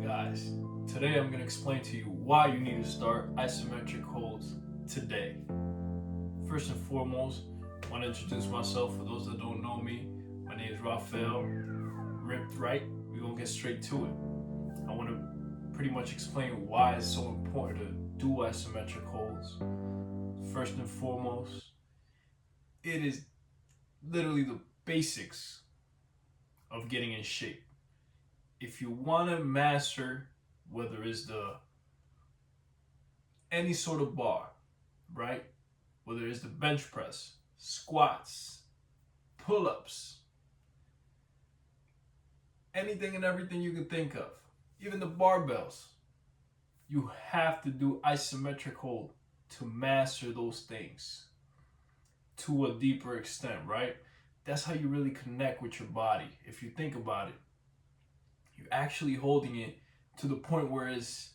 guys, today I'm going to explain to you why you need to start isometric holds today. First and foremost, I want to introduce myself. For those that don't know me, my name is Raphael, ripped right. We're going to get straight to it. I want to pretty much explain why it's so important to do isometric holds. First and foremost, it is literally the basics of getting in shape. If you want to master whether it's any sort of bar, right? Whether it's the bench press, squats, pull-ups, anything and everything you can think of, even the barbells, you have to do isometric hold to master those things to a deeper extent, right? That's how you really connect with your body. If you think about it, you're actually holding it to the point where it's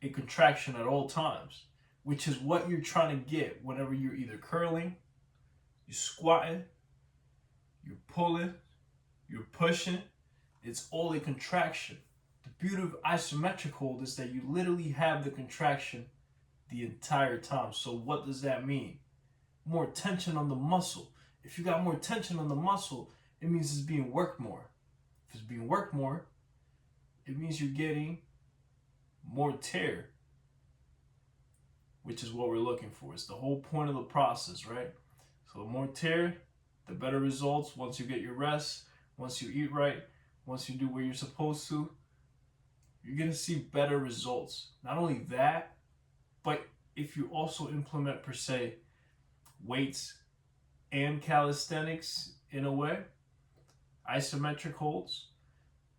a contraction at all times, which is what you're trying to get whenever you're either curling, you're squatting, you're pulling, you're pushing. It's all a contraction. The beauty of isometric hold is that you literally have the contraction the entire time. So what does that mean? More tension on the muscle. If you got more tension on the muscle, it means it's being worked more. If it's being worked more, it means you're getting more tear, which is what we're looking for. It's the whole point of the process, right? So the more tear, the better results once you get your rest, once you eat right, once you do what you're supposed to, you're going to see better results. Not only that, but if you also implement, per se, weights and calisthenics in a way, isometric holds,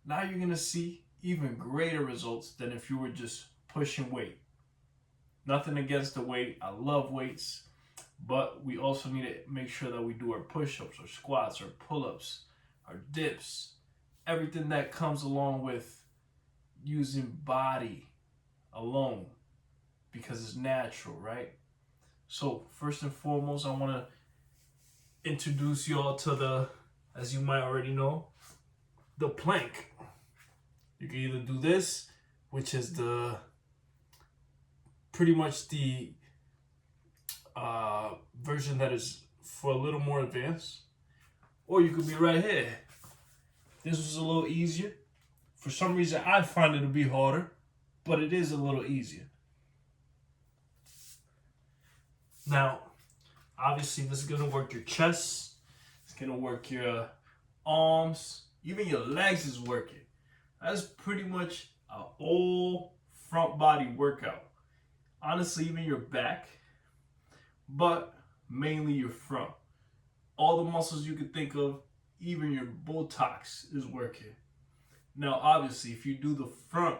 now you're going to see even greater results than if you were just pushing weight. Nothing against the weight. I love weights, but we also need to make sure that we do our push-ups, our squats, our pull-ups, our dips, everything that comes along with using body alone, because it's natural, right? So first and foremost, I want to introduce y'all to the, as you might already know, the plank. You can either do this, which is pretty much the version that is for a little more advanced, or you could be right here. This was a little easier. For some reason, I find it to be harder, but it is a little easier. Now, obviously, this is going to work your chest. It's going to work your arms. Even your legs is working. That's pretty much a whole front body workout. Honestly, even your back, but mainly your front. All the muscles you can think of, even your buttocks is working. Now, obviously, if you do the front,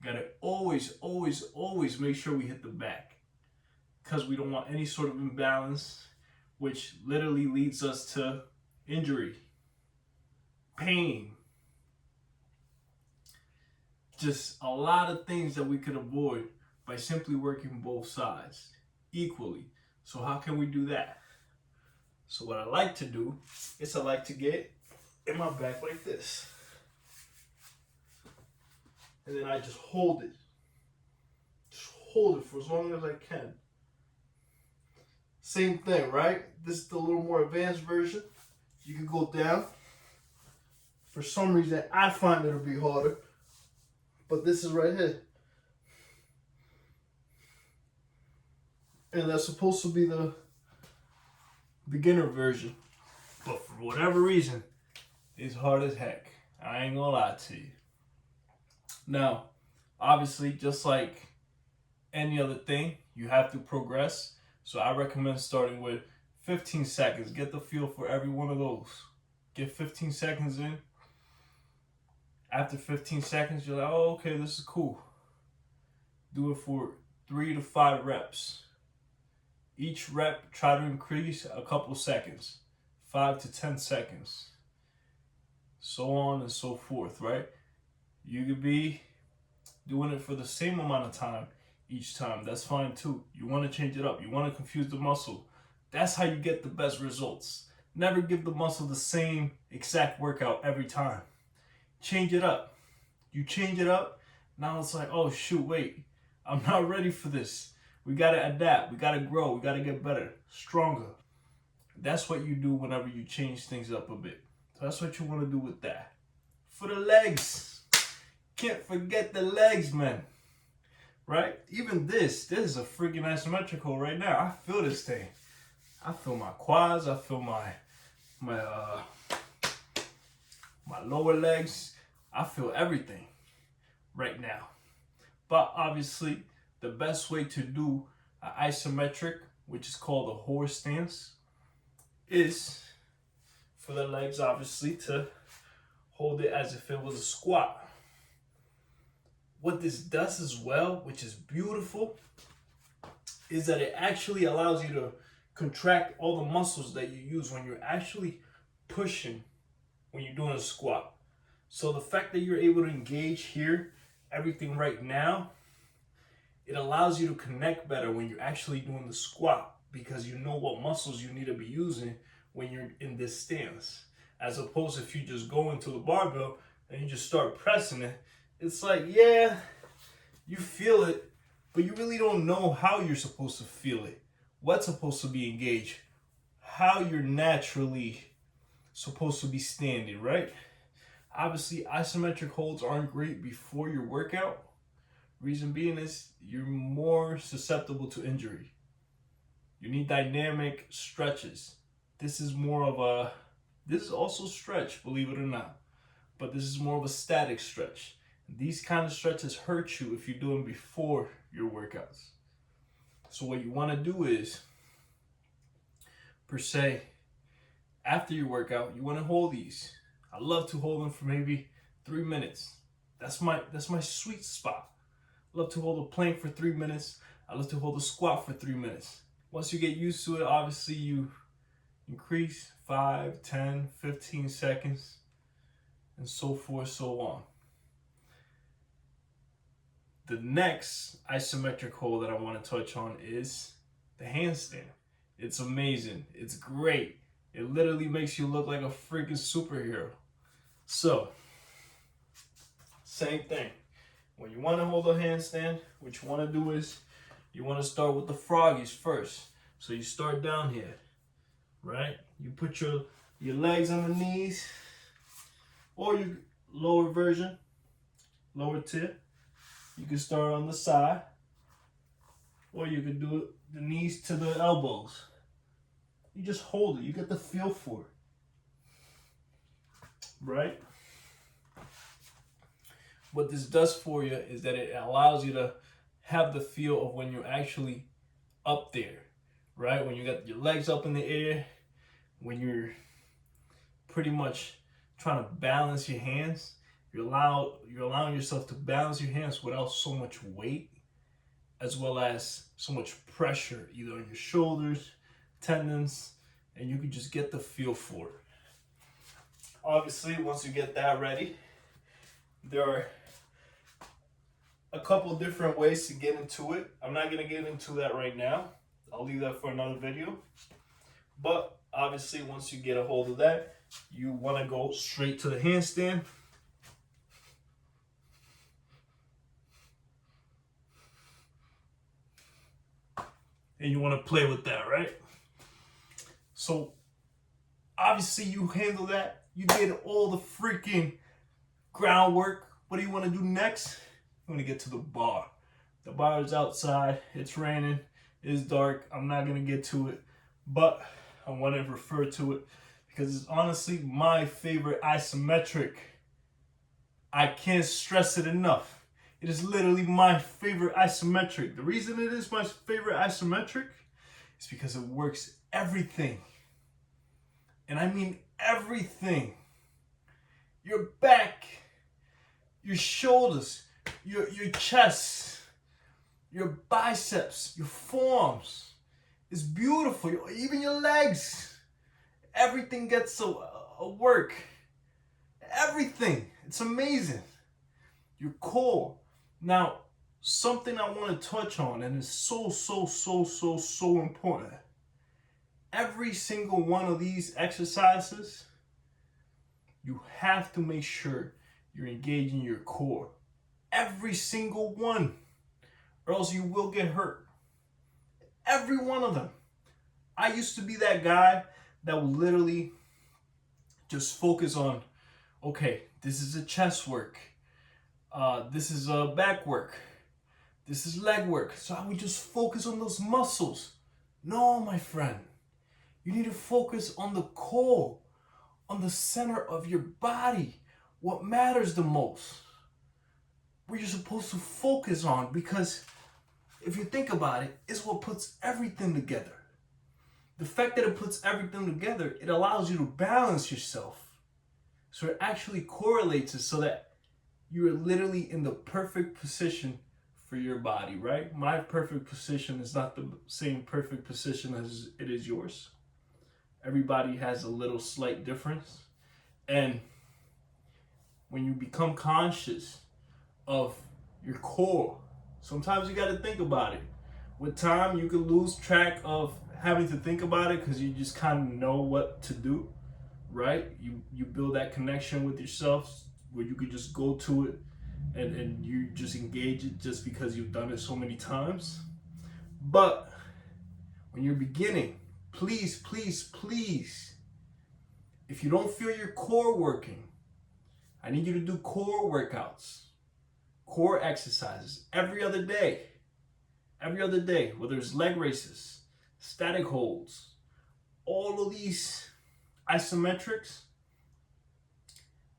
you gotta always make sure we hit the back, because we don't want any sort of imbalance, which literally leads us to injury, pain, just a lot of things that we could avoid by simply working both sides equally. So how can we do that? So what I like to do is I like to get in my back like this. And then I just hold it. Just hold it for as long as I can. Same thing, right? This is the little more advanced version. You can go down. For some reason, I find it'll be harder. But this is right here. And that's supposed to be the beginner version. But for whatever reason, it's hard as heck. I ain't gonna lie to you. Now, obviously, just like any other thing, you have to progress. So I recommend starting with 15 seconds. Get the feel for every one of those. Get 15 seconds in. After 15 seconds, you're like, oh, okay, this is cool. Do it for 3 to 5 reps. Each rep, try to increase a couple seconds. 5 to 10 seconds. So on and so forth, right? You could be doing it for the same amount of time each time. That's fine too. You want to change it up. You want to confuse the muscle. That's how you get the best results. Never give the muscle the same exact workout every time. Change it up. you change it up. Now it's like, oh shoot, wait, I'm not ready for this. We gotta adapt, we gotta grow, we gotta get better, stronger. That's what you do whenever you change things up a bit. So that's what you want to do with that. For the legs, can't forget the legs, man. Right? Even this is a freaking isometric hold right now. I feel this thing. I feel my quads. I feel my lower legs. I feel everything right now. But obviously, the best way to do an isometric, which is called a horse stance, is for the legs, obviously, to hold it as if it was a squat. What this does as well, which is beautiful, is that it actually allows you to contract all the muscles that you use when you're actually pushing when you're doing a squat. So the fact that you're able to engage here, everything right now, it allows you to connect better when you're actually doing the squat, because you know what muscles you need to be using when you're in this stance. As opposed to if you just go into the barbell and you just start pressing it, it's like, yeah, you feel it, but you really don't know how you're supposed to feel it, what's supposed to be engaged, how you're naturally supposed to be standing, right? Obviously, isometric holds aren't great before your workout. Reason being is you're more susceptible to injury. You need dynamic stretches. This is also stretch, believe it or not, but this is more of a static stretch. These kind of stretches hurt you if you do them before your workouts. So what you want to do is, per se, after your workout, you want to hold these. I love to hold them for maybe 3 minutes. That's my sweet spot. I love to hold a plank for 3 minutes. I love to hold a squat for 3 minutes. Once you get used to it, obviously you increase 5, 10, 15 seconds, and so forth, so on. The next isometric hold that I want to touch on is the handstand. It's amazing. It's great. It literally makes you look like a freaking superhero. So, same thing. When you want to hold a handstand, what you want to do is you want to start with the froggies first. So you start down here, right? You put your legs on the knees, or your lower version, lower tip. You can start on the side, or you can do the knees to the elbows. You just hold it. You get the feel for it, right? What this does for you is that it allows you to have the feel of when you're actually up there, right? When you got your legs up in the air, when you're pretty much trying to balance your hands. You're allowing yourself to balance your hands without so much weight, as well as so much pressure, either on your shoulders, tendons, and you can just get the feel for it. Obviously, once you get that ready, there are a couple different ways to get into it. I'm not going to get into that right now. I'll leave that for another video. But obviously, once you get a hold of that, you want to go straight to the handstand. And you want to play with that, right? So, obviously, you handle that. You did all the freaking groundwork. What do you want to do next? You want to get to the bar. The bar is outside. It's raining. It's dark. I'm not going to get to it. But I want to refer to it because it's honestly my favorite isometric. I can't stress it enough. It is literally my favorite isometric. The reason it is my favorite isometric is because it works everything. And I mean everything. Your back, your shoulders, your chest, your biceps, your forearms. It's beautiful. Even your legs. Everything gets a work. Everything. It's amazing. Your core. Now, something I want to touch on, and it's so important. Every single one of these exercises, you have to make sure you're engaging your core. Every single one, or else you will get hurt. Every one of them. I used to be that guy that would literally just focus on, okay, this is a chest work. This is a back work. This is leg work. So I would just focus on those muscles. No, my friend. You need to focus on the core, on the center of your body. What matters the most. What you're supposed to focus on, because if you think about it, it's what puts everything together. The fact that it puts everything together, it allows you to balance yourself. So it actually correlates it so that you're literally in the perfect position for your body, right? My perfect position is not the same perfect position as it is yours. Everybody has a little slight difference. And when you become conscious of your core, sometimes you got to think about it. With time, you can lose track of having to think about it because you just kind of know what to do, right? You build that connection with yourself where you could just go to it and you just engage it just because you've done it so many times. But when you're beginning, please, if you don't feel your core working, I need you to do core workouts, core exercises every other day, whether it's leg raises, static holds, all of these isometrics,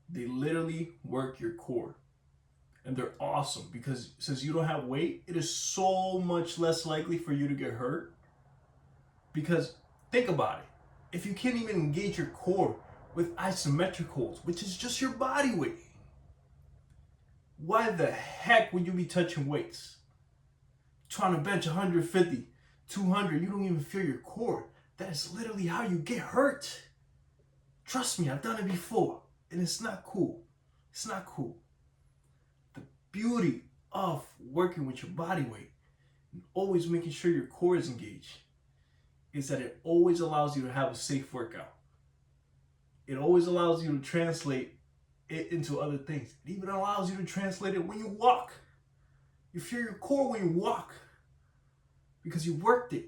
they literally work your core. And they're awesome because since you don't have weight, it is so much less likely for you to get hurt. Because think about it. If you can't even engage your core with isometric holds, which is just your body weight, why the heck would you be touching weights? Trying to bench 150, 200, you don't even feel your core. That is literally how you get hurt. Trust me, I've done it before, and it's not cool. It's not cool. The beauty of working with your body weight and always making sure your core is engaged is that it always allows you to have a safe workout. It always allows you to translate it into other things. It even allows you to translate it when you walk. You feel your core when you walk because you worked it.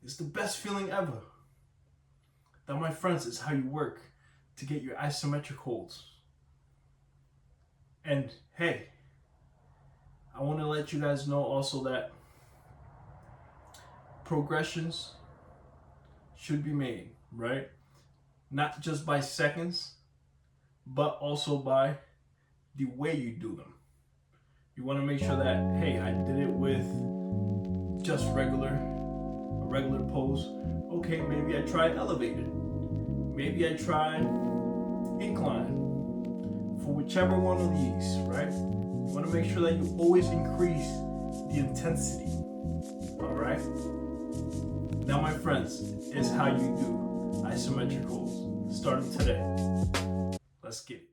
It's the best feeling ever. That, my friends, is how you work to get your isometric holds. And hey, I want to let you guys know also that progressions should be made, right? Not just by seconds, but also by the way you do them. You want to make sure that, hey, I did it with just a regular pose. Okay, maybe I tried elevated. Maybe I tried incline. For whichever one of these, right? You want to make sure that you always increase the intensity. All right? Now, my friends, is how you do isometric holds starting today. Let's get it.